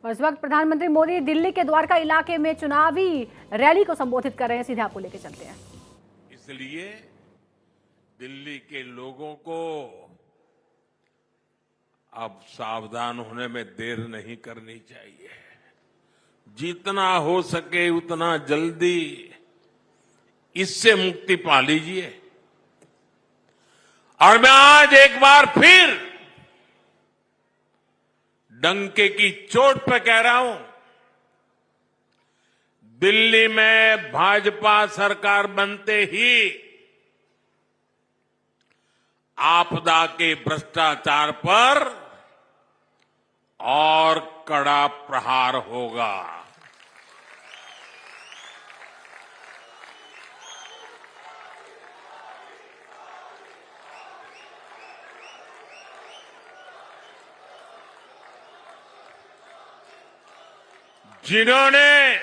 और इस वक्त प्रधानमंत्री मोदी दिल्ली के द्वारका इलाके में चुनावी रैली को संबोधित कर रहे हैं। सीधे आपको लेके चलते हैं। इसलिए दिल्ली के लोगों को अब सावधान होने में देर नहीं करनी चाहिए। जितना हो सके उतना जल्दी इससे मुक्ति पा लीजिए। और मैं आज एक बार फिर डंके की चोट पे कह रहा हूं, दिल्ली में भाजपा सरकार बनते ही आपदा के भ्रष्टाचार पर और कड़ा प्रहार होगा। जिन्होंने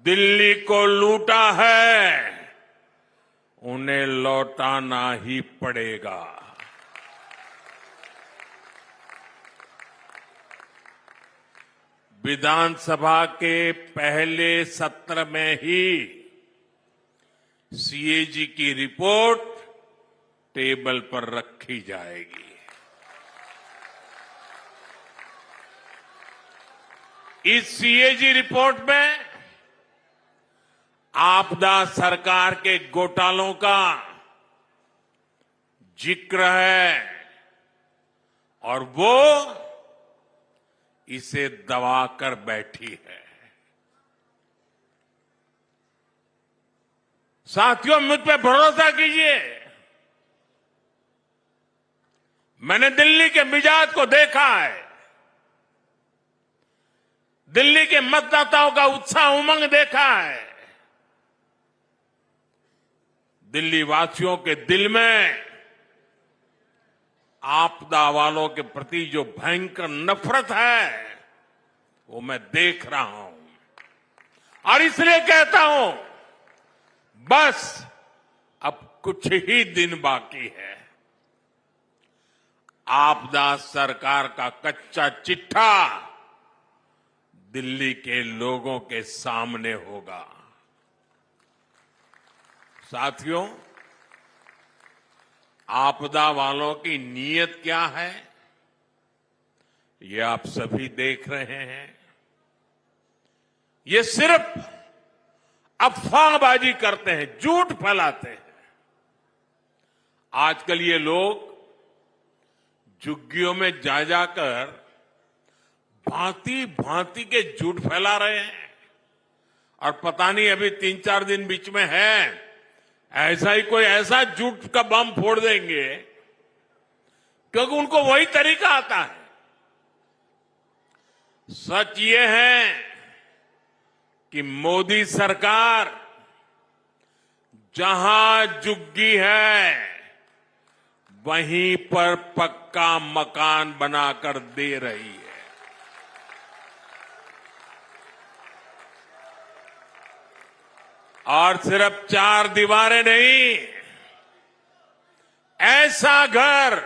दिल्ली को लूटा है उन्हें लौटाना ही पड़ेगा। विधानसभा के पहले सत्र में ही सीएजी की रिपोर्ट टेबल पर रखी जाएगी। इस सीएजी रिपोर्ट में आपदा सरकार के घोटालों का जिक्र है और वो इसे दबाकर बैठी है। साथियों, मुझ पे भरोसा कीजिए। मैंने दिल्ली के मिजाज को देखा है। दिल्ली के मतदाताओं का उत्साह उमंग देखा है। दिल्ली वासियों के दिल में आपदा वालों के प्रति जो भयंकर नफरत है वो मैं देख रहा हूं और इसलिए कहता हूं, बस अब कुछ ही दिन बाकी है। आपदा सरकार का कच्चा चिट्ठा दिल्ली के लोगों के सामने होगा। साथियों, आपदा वालों की नीयत क्या है ये आप सभी देख रहे हैं। ये सिर्फ अफवाहबाजी करते हैं, झूठ फैलाते हैं। आजकल ये लोग झुग्गियों में जा जाकर भांति भांति के झूठ फैला रहे हैं और पता नहीं अभी 3-4 दिन बीच में है, ऐसा ही कोई ऐसा झूठ का बम फोड़ देंगे क्योंकि उनको वही तरीका आता है। सच ये है कि मोदी सरकार जहां झुग्गी है वहीं पर पक्का मकान बनाकर दे रही है। और सिर्फ 4 दीवारें नहीं, ऐसा घर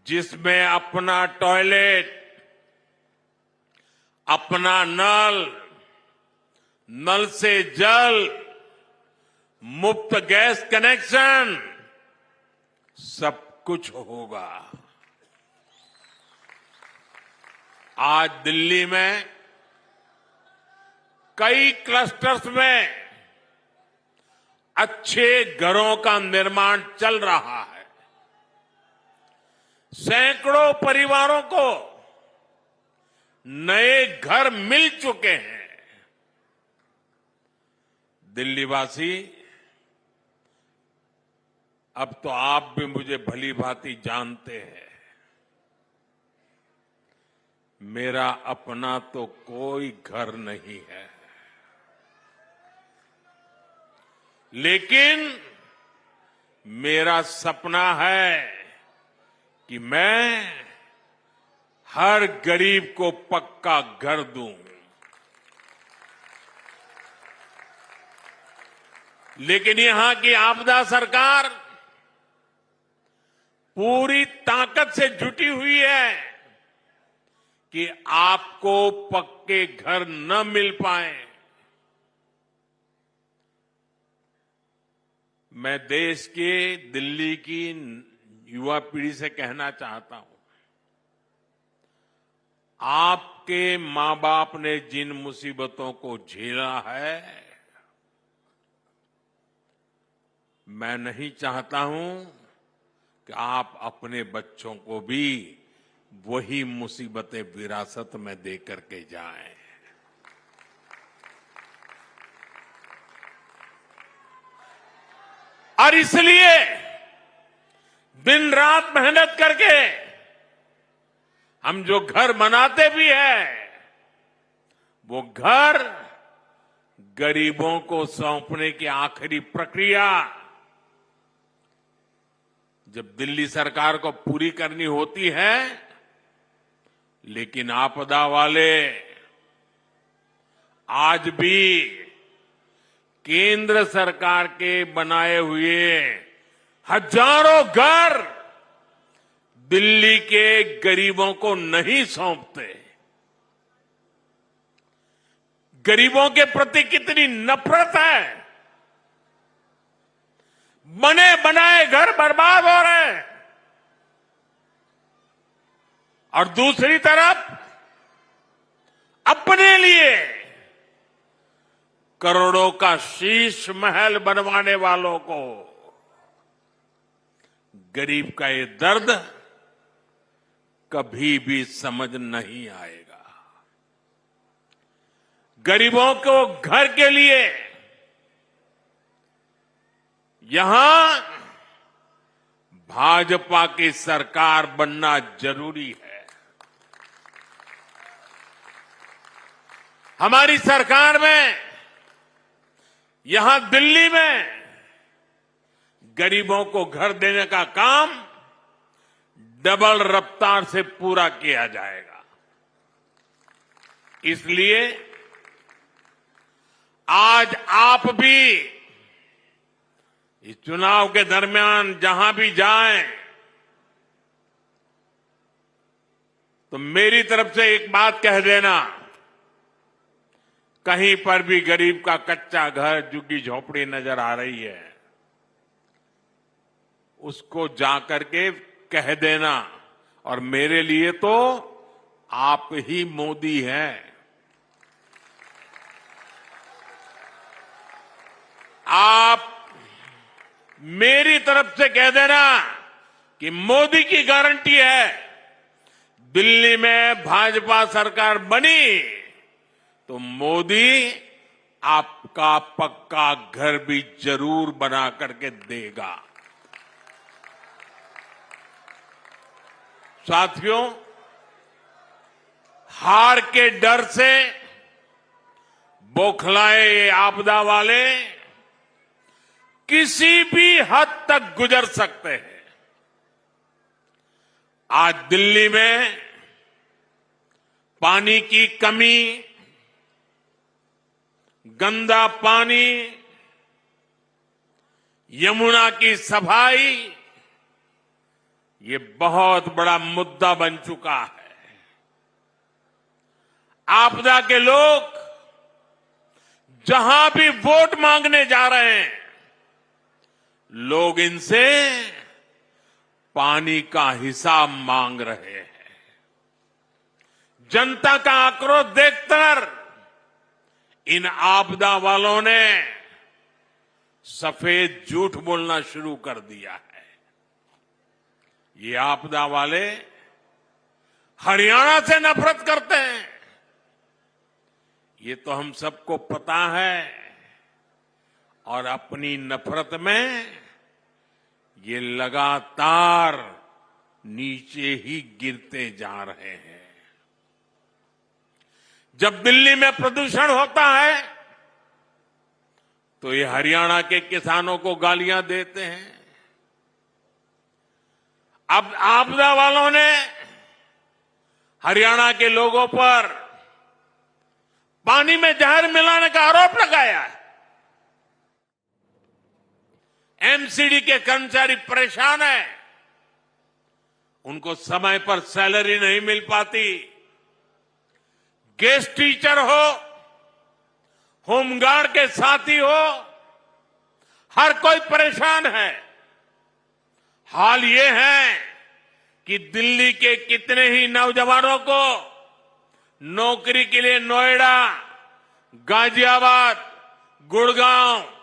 जिसमें अपना टॉयलेट, अपना नल, नल से जल, मुफ्त गैस कनेक्शन, सब कुछ होगा। आज दिल्ली में कई क्लस्टर्स में अच्छे घरों का निर्माण चल रहा है। सैकड़ों परिवारों को नए घर मिल चुके हैं। दिल्लीवासी, अब तो आप भी मुझे भली भांति जानते हैं। मेरा अपना तो कोई घर नहीं है, लेकिन मेरा सपना है कि मैं हर गरीब को पक्का घर दूं। लेकिन यहां की आपदा सरकार पूरी ताकत से जुटी हुई है कि आपको पक्के घर न मिल पाए। मैं देश के दिल्ली की युवा पीढ़ी से कहना चाहता हूं, आपके मां बाप ने जिन मुसीबतों को झेला है, मैं नहीं चाहता हूं कि आप अपने बच्चों को भी वही मुसीबतें विरासत में दे करके जाएं। और इसलिए दिन रात मेहनत करके हम जो घर बनाते भी हैं, वो घर गरीबों को सौंपने की आखिरी प्रक्रिया जब दिल्ली सरकार को पूरी करनी होती है, लेकिन आपदा वाले आज भी केंद्र सरकार के बनाए हुए हजारों घर दिल्ली के गरीबों को नहीं सौंपते। गरीबों के प्रति कितनी नफरत है। बने बनाए घर बर्बाद हो रहे हैं और दूसरी तरफ अपने लिए करोड़ों का शीश महल बनवाने वालों को गरीब का ये दर्द कभी भी समझ नहीं आएगा। गरीबों को घर के लिए यहां भाजपा की सरकार बनना जरूरी है। हमारी सरकार में यहां दिल्ली में गरीबों को घर देने का काम डबल रफ्तार से पूरा किया जाएगा। इसलिए आज आप भी इस चुनाव के दरमियान जहां भी जाएं, तो मेरी तरफ से एक बात कह देना, कहीं पर भी गरीब का कच्चा घर, झुग्गी झोपड़ी नजर आ रही है, उसको जाकर के कह देना। और मेरे लिए तो आप ही मोदी हैं। आप मेरी तरफ से कह देना कि मोदी की गारंटी है, दिल्ली में भाजपा सरकार बनी तो मोदी आपका पक्का घर भी जरूर बना करके देगा। साथियों, हार के डर से बौखलाए ये आपदा वाले किसी भी हद तक गुजर सकते हैं। आज दिल्ली में पानी की कमी, गंदा पानी, यमुना की सफाई, ये बहुत बड़ा मुद्दा बन चुका है। आपदा के लोग जहां भी वोट मांगने जा रहे हैं, लोग इनसे पानी का हिसाब मांग रहे हैं। जनता का आक्रोश देखकर इन आपदा वालों ने सफेद झूठ बोलना शुरू कर दिया है। ये आपदा वाले हरियाणा से नफरत करते हैं, ये तो हम सबको पता है। और अपनी नफरत में ये लगातार नीचे ही गिरते जा रहे हैं। जब दिल्ली में प्रदूषण होता है तो ये हरियाणा के किसानों को गालियां देते हैं। अब आपदा वालों ने हरियाणा के लोगों पर पानी में जहर मिलाने का आरोप लगाया है। एमसीडी के कर्मचारी परेशान हैं, उनको समय पर सैलरी नहीं मिल पाती, गेस्ट टीचर हो, होमगार्ड के साथी हो, हर कोई परेशान है। हाल ये है कि दिल्ली के कितने ही नौजवानों को नौकरी के लिए नोएडा, गाजियाबाद, गुड़गांव,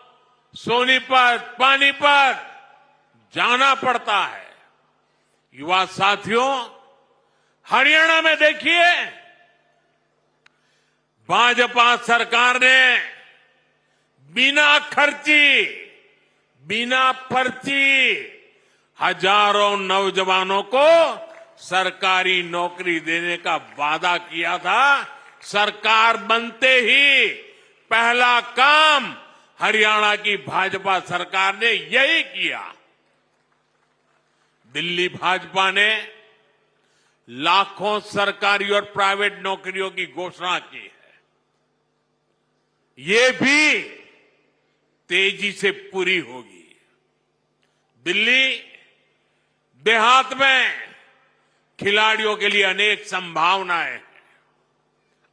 सोनीपत, पानीपत जाना पड़ता है। युवा साथियों, हरियाणा में देखिए, भाजपा सरकार ने बिना खर्ची, बिना पर्ची हजारों नौजवानों को सरकारी नौकरी देने का वादा किया था। सरकार बनते ही पहला काम हरियाणा की भाजपा सरकार ने यही किया। दिल्ली भाजपा ने लाखों सरकारी और प्राइवेट नौकरियों की घोषणा की है। ये भी तेजी से पूरी होगी। दिल्ली देहात में खिलाड़ियों के लिए अनेक संभावनाएं हैं।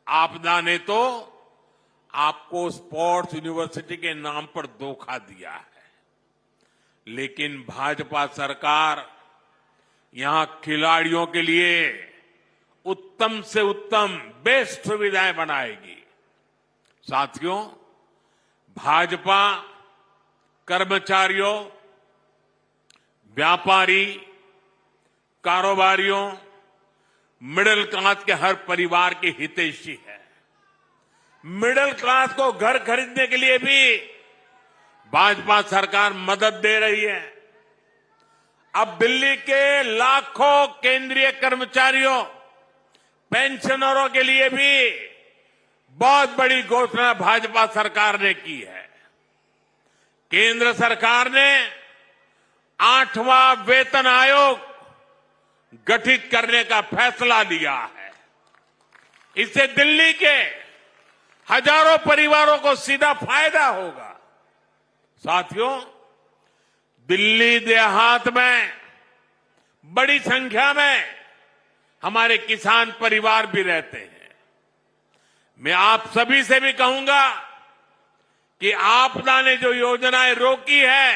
आपदा ने तो आपको स्पोर्ट्स यूनिवर्सिटी के नाम पर धोखा दिया है, लेकिन भाजपा सरकार यहां खिलाड़ियों के लिए उत्तम से उत्तम बेस्ट सुविधाएं बनाएगी। साथियों, भाजपा कर्मचारियों, व्यापारी, कारोबारियों, मिडिल क्लास के हर परिवार की हितैषी है। मिडिल क्लास को घर खरीदने के लिए भी भाजपा सरकार मदद दे रही है। अब दिल्ली के लाखों केंद्रीय कर्मचारियों, पेंशनरों के लिए भी बहुत बड़ी घोषणा भाजपा सरकार ने की है। केंद्र सरकार ने 8वां वेतन आयोग गठित करने का फैसला लिया है। इससे दिल्ली के हजारों परिवारों को सीधा फायदा होगा। साथियों, दिल्ली देहात में बड़ी संख्या में हमारे किसान परिवार भी रहते हैं। मैं आप सभी से भी कहूंगा कि आपदा ने जो योजनाएं रोकी है,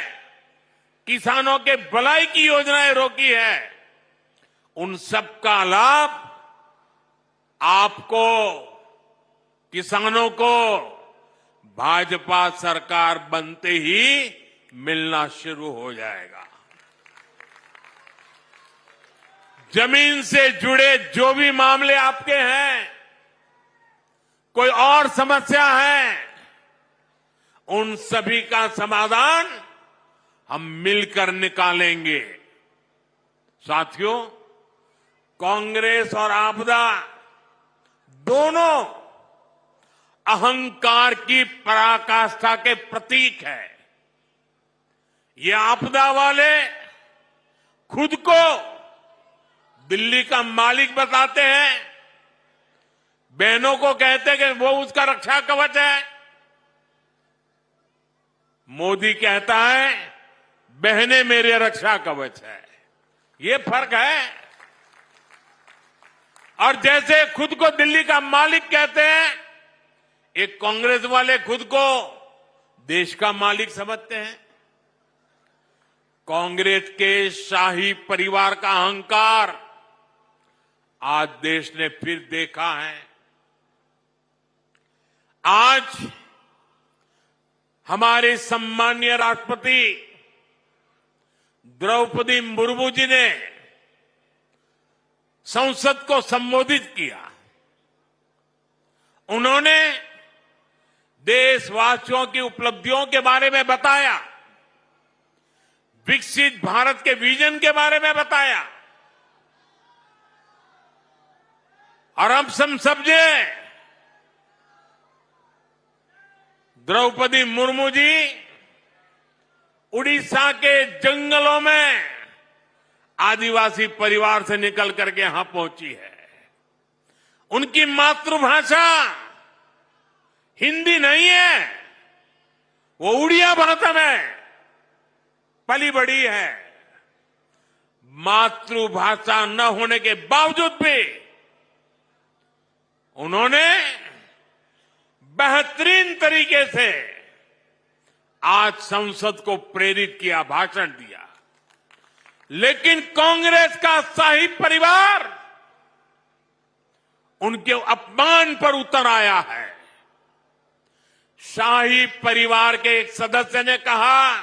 किसानों के भलाई की योजनाएं रोकी है, उन सब का लाभ आपको, किसानों को भाजपा सरकार बनते ही मिलना शुरू हो जाएगा। जमीन से जुड़े जो भी मामले आपके हैं, कोई और समस्या है, उन सभी का समाधान हम मिलकर निकालेंगे। साथियों, कांग्रेस और आपदा दोनों अहंकार की पराकाष्ठा के प्रतीक है। ये आपदा वाले खुद को दिल्ली का मालिक बताते हैं, बहनों को कहते हैं कि वो उसका रक्षा कवच है। मोदी कहता है बहनें मेरे रक्षा कवच है। ये फर्क है। और जैसे खुद को दिल्ली का मालिक कहते हैं, एक कांग्रेस वाले खुद को देश का मालिक समझते हैं। कांग्रेस के शाही परिवार का अहंकार आज देश ने फिर देखा है। आज हमारे सम्मानीय राष्ट्रपति द्रौपदी मुर्मू जी ने संसद को संबोधित किया। उन्होंने देशवासियों की उपलब्धियों के बारे में बताया, विकसित भारत के विजन के बारे में बताया। और हम समझे द्रौपदी मुर्मू जी उड़ीसा के जंगलों में आदिवासी परिवार से निकल करके यहां पहुंची है। उनकी मातृभाषा हिंदी नहीं है, वो उड़िया भाषा में पली बड़ी है। मातृभाषा न होने के बावजूद भी उन्होंने बेहतरीन तरीके से आज संसद को प्रेरित किया, भाषण दिया। लेकिन कांग्रेस का शाही परिवार उनके अपमान पर उतर आया है। शाही परिवार के एक सदस्य ने कहा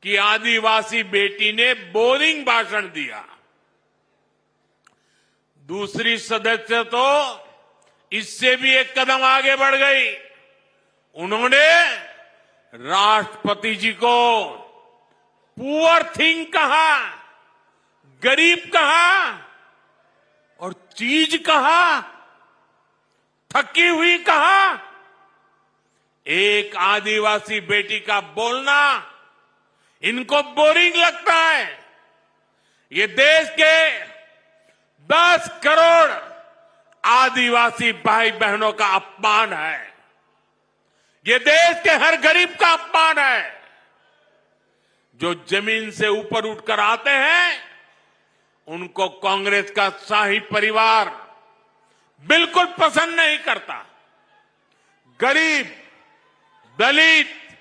कि आदिवासी बेटी ने बोरिंग भाषण दिया। दूसरी सदस्य तो इससे भी एक कदम आगे बढ़ गई। उन्होंने राष्ट्रपति जी को पुअर थिंग कहा, गरीब कहा और चीज कहा, थकी हुई कहा। एक आदिवासी बेटी का बोलना इनको बोरिंग लगता है। ये देश के 10 करोड़ आदिवासी भाई बहनों का अपमान है। ये देश के हर गरीब का अपमान है। जो जमीन से ऊपर उठकर आते हैं उनको कांग्रेस का शाही परिवार बिल्कुल पसंद नहीं करता। गरीब, दलित,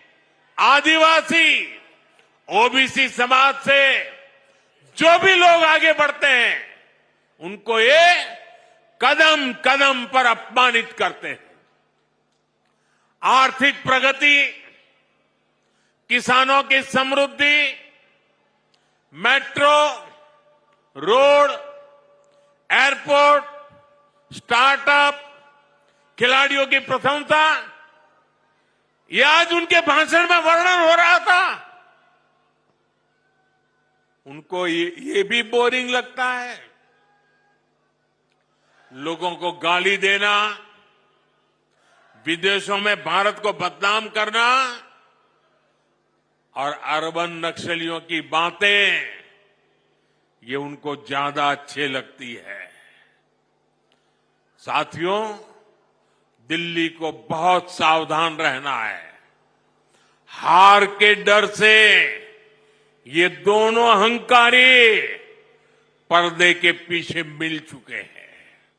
आदिवासी, ओबीसी समाज से जो भी लोग आगे बढ़ते हैं उनको ये कदम कदम पर अपमानित करते हैं। आर्थिक प्रगति, किसानों की समृद्धि, मेट्रो, रोड, एयरपोर्ट, स्टार्टअप, खिलाड़ियों की प्रशंसा, ये आज उनके भाषण में वर्णन हो रहा था। उनको ये भी बोरिंग लगता है। लोगों को गाली देना, विदेशों में भारत को बदनाम करना और अर्बन नक्सलियों की बातें, ये उनको ज्यादा अच्छे लगती है। साथियों, दिल्ली को बहुत सावधान रहना है। हार के डर से ये दोनों अहंकारी पर्दे के पीछे मिल चुके हैं।